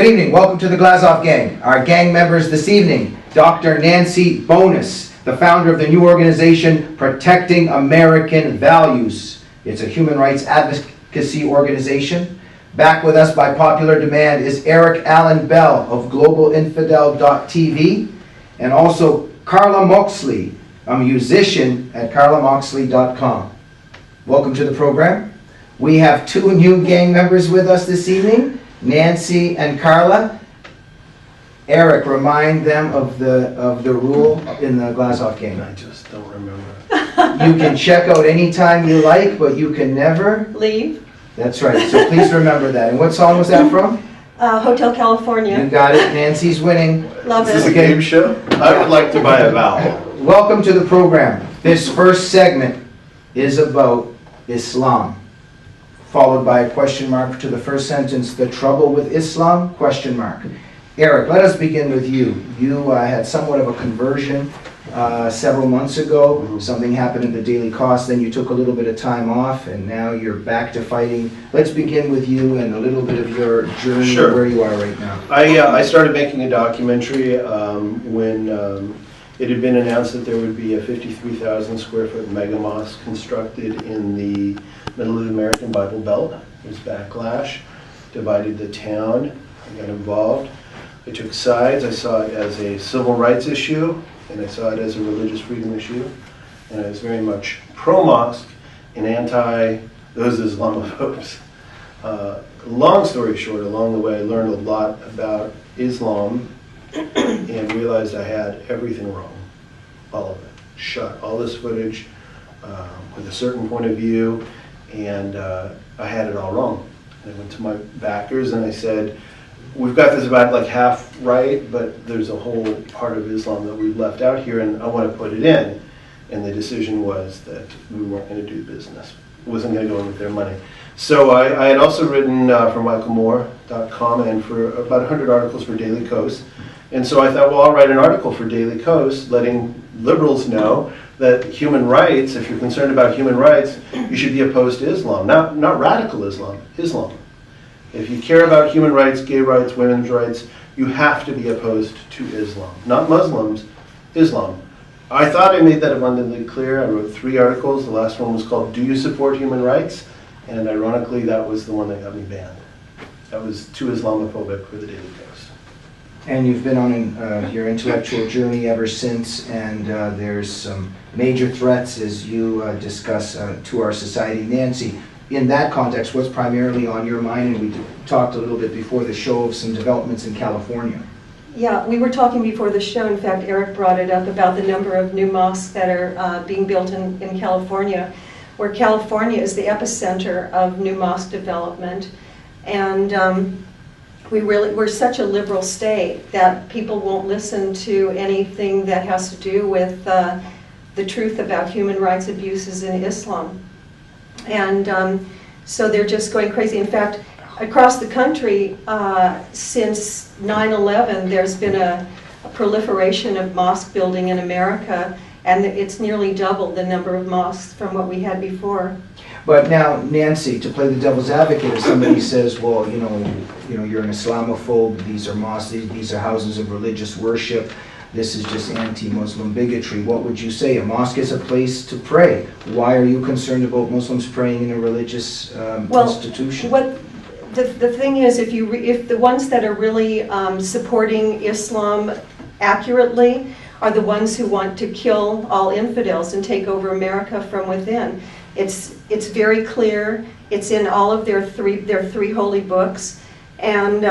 Good evening, welcome to the Glazov gang. Our gang members this evening, Dr. Nancy Bonus, the founder of the new organization, Protecting American Values. It's a human rights advocacy organization. Back with us by popular demand is Eric Allen Bell of globalinfidel.tv, and also Karla Moxley, a musician at karlamoxley.com. Welcome to the program. We have two new gang members with us this evening, Nancy and Karla. Eric, remind them of the rule in the Glazov gang. I just don't remember. You can check out anytime you like, but you can never leave. That's right, so please remember that. And what song was that from? Hotel California. You got it, Nancy's winning. Love Is this a it. game show? I would like to buy a vowel. Welcome to the program. This first segment is about Islam, followed by a question mark to the first sentence, the trouble with Islam, question mark. Eric, let us begin with you. You had somewhat of a conversion several months ago. Something happened at the Daily Cost, then you took a little bit of time off, and now you're back to fighting. Let's begin with you and a little bit of your journey. Sure. Where you are right now. I started making a documentary when it had been announced that there would be a 53,000 square foot mega mosque constructed in the middle of the American Bible Belt. There was backlash, divided the town. I got involved. I took sides. I saw it as a civil rights issue, and I saw it as a religious freedom issue. And I was very much pro-mosque and anti those Islamophobes. Long story short, along the way I learned a lot about Islam and realized I had everything wrong. All of it. Shot all this footage with a certain point of view, and I had it all wrong. And I went to my backers and I said, we've got this about like half right, but there's a whole part of Islam that we've left out here, and I want to put it in. And the decision was that we weren't going to do business. It wasn't going to go in with their money. So I had also written for michaelmoore.com and for about 100 articles for Daily Kos. And so I thought, well, I'll write an article for Daily Kos letting liberals know that human rights, if you're concerned about human rights, you should be opposed to Islam. Not radical Islam, Islam. If you care about human rights, gay rights, women's rights, you have to be opposed to Islam. Not Muslims, Islam. I thought I made that abundantly clear. I wrote 3 articles. The last one was called, Do You Support Human Rights? And ironically, that was the one that got me banned. That was too Islamophobic for the Daily Kos. And you've been on your intellectual journey ever since, and there's some major threats as you discuss to our society. Nancy, in that context, what's primarily on your mind? And we talked a little bit before the show of some developments in California. Yeah, we were talking before the show. In fact, Eric brought it up about the number of new mosques that are being built in California, where California is the epicenter of new mosque development. And we're such a liberal state that people won't listen to anything that has to do with the truth about human rights abuses in Islam. And so they're just going crazy. In fact, across the country, since 9/11, there's been a proliferation of mosque building in America, and it's nearly doubled the number of mosques from what we had before. But now, Nancy, to play the devil's advocate, if somebody says, well, you know, you're an Islamophobe, these are mosques, these are houses of religious worship, this is just anti-Muslim bigotry, what would you say? A mosque is a place to pray. Why are you concerned about Muslims praying in a religious institution? The thing is, if the ones that are really supporting Islam accurately are the ones who want to kill all infidels and take over America from within. It's very clear. It's in all of their three holy books, and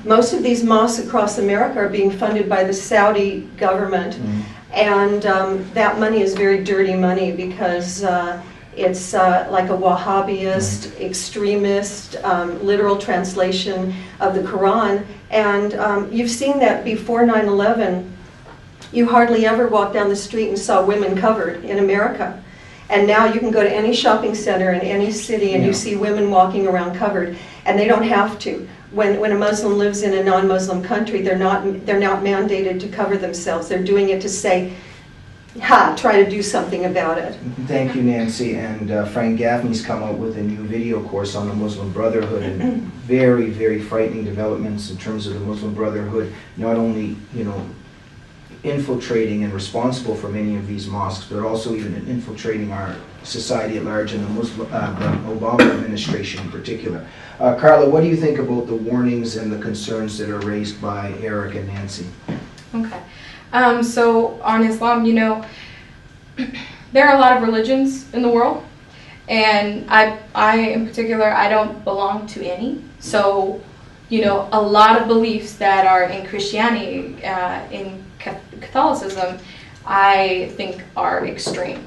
most of these mosques across America are being funded by the Saudi government, and that money is very dirty money because it's like a Wahhabist, extremist, literal translation of the Quran. And you've seen that before 9/11. You hardly ever walked down the street and saw women covered in America. And now you can go to any shopping center in any city and you see women walking around covered, and they don't have to. When a Muslim lives in a non-Muslim country, they're not mandated to cover themselves. They're doing it to say, try to do something about it. Thank you, Nancy. And Frank Gaffney's come out with a new video course on the Muslim Brotherhood, and very, very frightening developments in terms of the Muslim Brotherhood, not only, infiltrating and responsible for many of these mosques, but also even infiltrating our society at large, and the Obama administration in particular. Karla, what do you think about the warnings and the concerns that are raised by Eric and Nancy? Okay. So on Islam, there are a lot of religions in the world, and I in particular, I don't belong to any. So, a lot of beliefs that are in Christianity, in Catholicism, I think are extreme.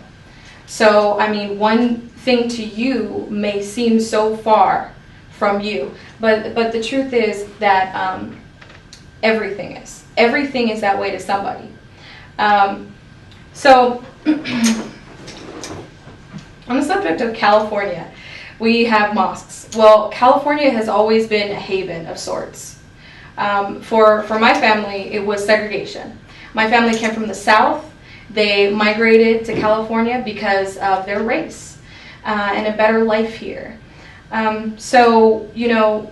So, one thing to you may seem so far from you, but the truth is that everything is. Everything is that way to somebody. So, on the subject of California, we have mosques. Well, California has always been a haven of sorts. For my family, it was segregation. My family came from the South. They migrated to California because of their race and a better life here. So,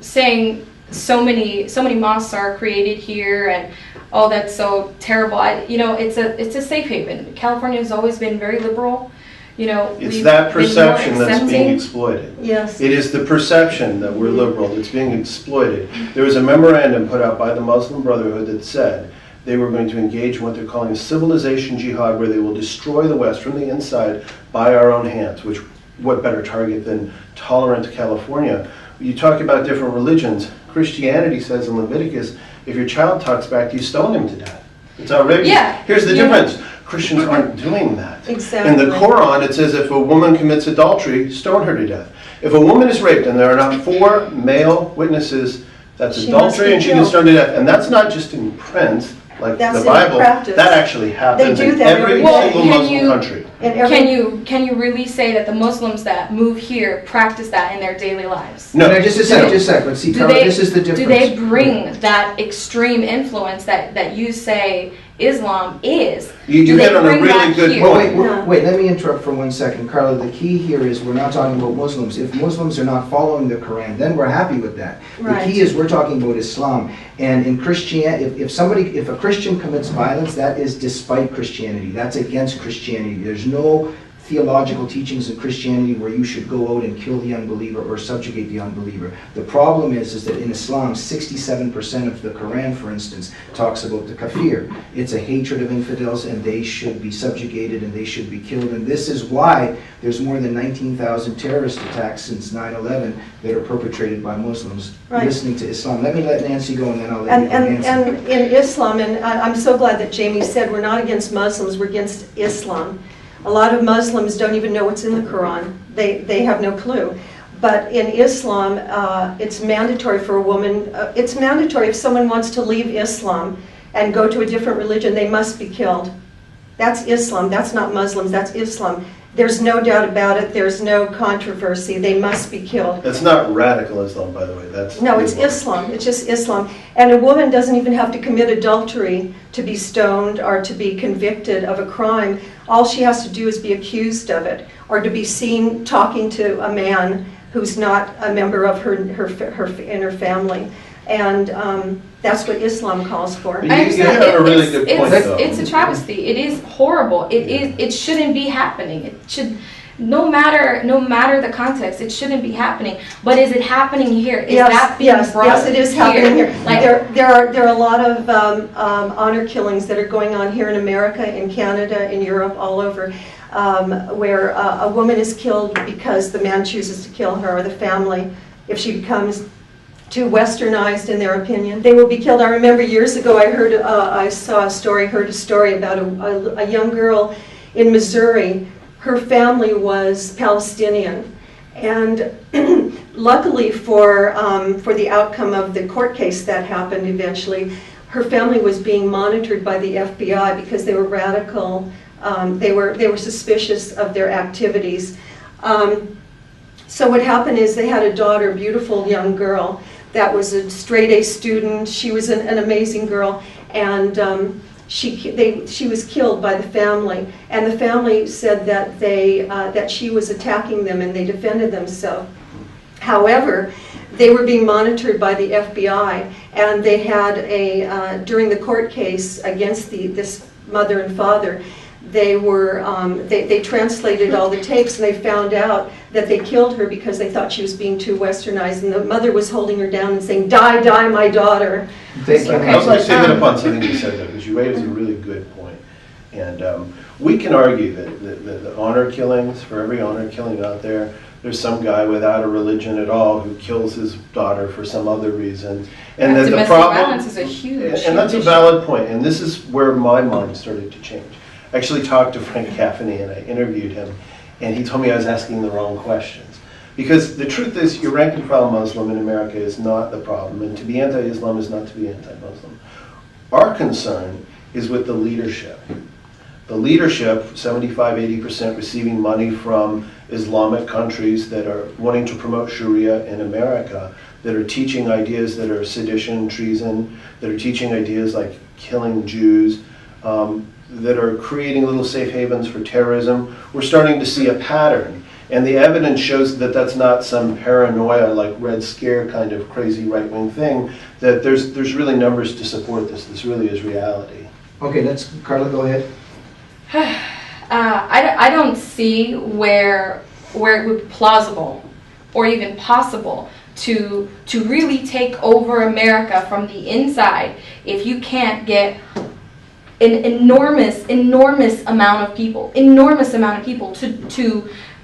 saying so many mosques are created here and oh, that's so terrible. It's a safe haven. California has always been very liberal. It's that perception that's being exploited. Yes. It is the perception that we're liberal that's being exploited. There was a memorandum put out by the Muslim Brotherhood that said they were going to engage in what they're calling a civilization jihad, where they will destroy the West from the inside by our own hands, which what better target than tolerant California? You talk about different religions. Christianity says in Leviticus, if your child talks back to you, stone him to death. It's outrageous. Yeah. Here's the difference. Christians aren't doing that. Exactly. In the Quran, it says if a woman commits adultery, stone her to death. If a woman is raped and there are not 4 male witnesses, that's adultery and she gets stoned to death. And that's not just in print, like That's the Bible. practice. That actually happens They do in that every every single day. Muslim country. Can you really say that the Muslims that move here practice that in their daily lives? No, Just a sec. But see, Karla, this is the difference. Do they bring that extreme influence that you say Islam is? You hit on a really good point. Wait, let me interrupt for 1 second. Karla, the key here is we're not talking about Muslims. If Muslims are not following the Quran, then we're happy with that. Right. The key is we're talking about Islam. And in Christianity, if a Christian commits violence, that is despite Christianity. That's against Christianity. There's no theological teachings in Christianity where you should go out and kill the unbeliever or subjugate the unbeliever. The problem is that in Islam, 67% of the Quran, for instance, talks about the kafir. It's a hatred of infidels, and they should be subjugated and they should be killed. And this is why there's more than 19,000 terrorist attacks since 9/11 that are perpetrated by Muslims listening to Islam. Let me let Nancy go, and then I'll let you go, Nancy. And in Islam, and I'm so glad that Jamie said we're not against Muslims, we're against Islam. A lot of Muslims don't even know what's in the Quran. They have no clue. But in Islam, it's mandatory for a woman, it's mandatory if someone wants to leave Islam and go to a different religion, they must be killed. That's Islam, that's not Muslims, that's Islam. There's no doubt about it, there's no controversy, they must be killed. That's not radical Islam, by the way. No, it's Islam, it's just Islam. And a woman doesn't even have to commit adultery to be stoned or to be convicted of a crime. All she has to do is be accused of it, or to be seen talking to a man who's not a member of her family. And that's what Islam calls for. You have a really good point, though. It's a travesty. It is horrible. It shouldn't be happening. It should, no matter the context, it shouldn't be happening. But is it happening here? Is that being brought yes, it is happening here. Like, there are a lot of honor killings that are going on here in America, in Canada, in Europe, all over, where a woman is killed because the man chooses to kill her, or the family, if she becomes too westernized in their opinion, they will be killed. I remember years ago I heard a story about a young girl in Missouri. Her family was Palestinian, and luckily for the outcome of the court case that happened eventually, her family was being monitored by the FBI because they were radical. They were suspicious of their activities. So what happened is they had a daughter, a beautiful young girl, that was a straight-A student. She was an amazing girl, and she was killed by the family, and the family said that that she was attacking them and they defended themselves. However, they were being monitored by the FBI, and they had during the court case against this mother and father, they translated all the tapes, and they found out that they killed her because they thought she was being too westernized, and the mother was holding her down and saying, "Die, die, my daughter." Thank you. I would like to hit upon something you said, though, because you raised a really good point. And we can argue that the honor killings, for every honor killing out there, there's some guy without a religion at all who kills his daughter for some other reason. And that the problem, violence is a huge, and that's a valid point. And this is where my mind started to change. I actually talked to Frank Caffany and I interviewed him, and he told me I was asking the wrong questions. Because the truth is, your rank and file Muslim in America is not the problem, and to be anti-Islam is not to be anti-Muslim. Our concern is with the leadership. The leadership, 75–80% receiving money from Islamic countries that are wanting to promote Sharia in America, that are teaching ideas that are sedition, treason, that are teaching ideas like killing Jews, that are creating little safe havens for terrorism. We're starting to see a pattern. And the evidence shows that that's not some paranoia, like Red Scare kind of crazy right-wing thing, that there's really numbers to support this. This really is reality. Okay, Karla, go ahead. I don't see where it would be plausible or even possible to really take over America from the inside if you can't get an enormous amount of people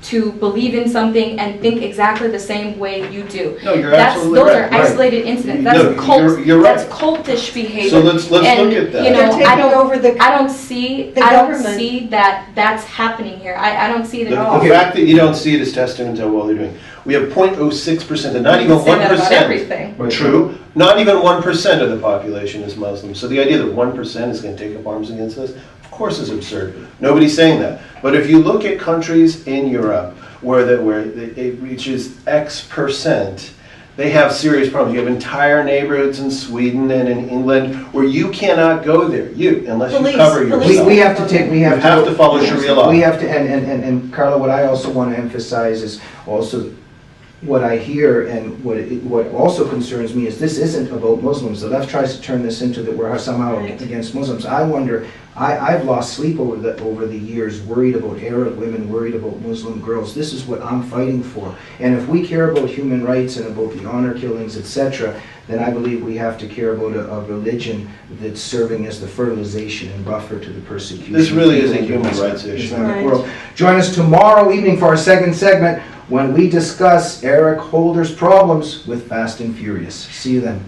to believe in something and think exactly the same way you do. No, you're absolutely Those right. are isolated incidents. That's No, you're right. That's cultish behavior. So let's look at that. They're taking over I don't see that that's happening here. I don't see it at all. The fact that you don't see it is testament to how well they're doing. We have 0.06%, and not even 1%. Say that about everything. True. Not even 1% of the population is Muslim. So the idea that 1% is going to take up arms against us, of course, is absurd. Nobody's saying that. But if you look at countries in Europe where it reaches X%, they have serious problems. You have entire neighborhoods in Sweden and in England where you cannot go there, unless you cover yourself. We have to follow Sharia law. We have to, and Karla, what I also want to emphasize is also what I hear, and what also concerns me is this isn't about Muslims. The left tries to turn this into that we're somehow against Muslims. I wonder, I've lost sleep over the years, worried about Arab women, worried about Muslim girls. This is what I'm fighting for. And if we care about human rights and about the honor killings, etc., then I believe we have to care about a religion that's serving as the fertilization and buffer to the persecution. This really is a human rights issue. World. Join us tomorrow evening for our second segment when we discuss Eric Holder's problems with Fast and Furious. See you then.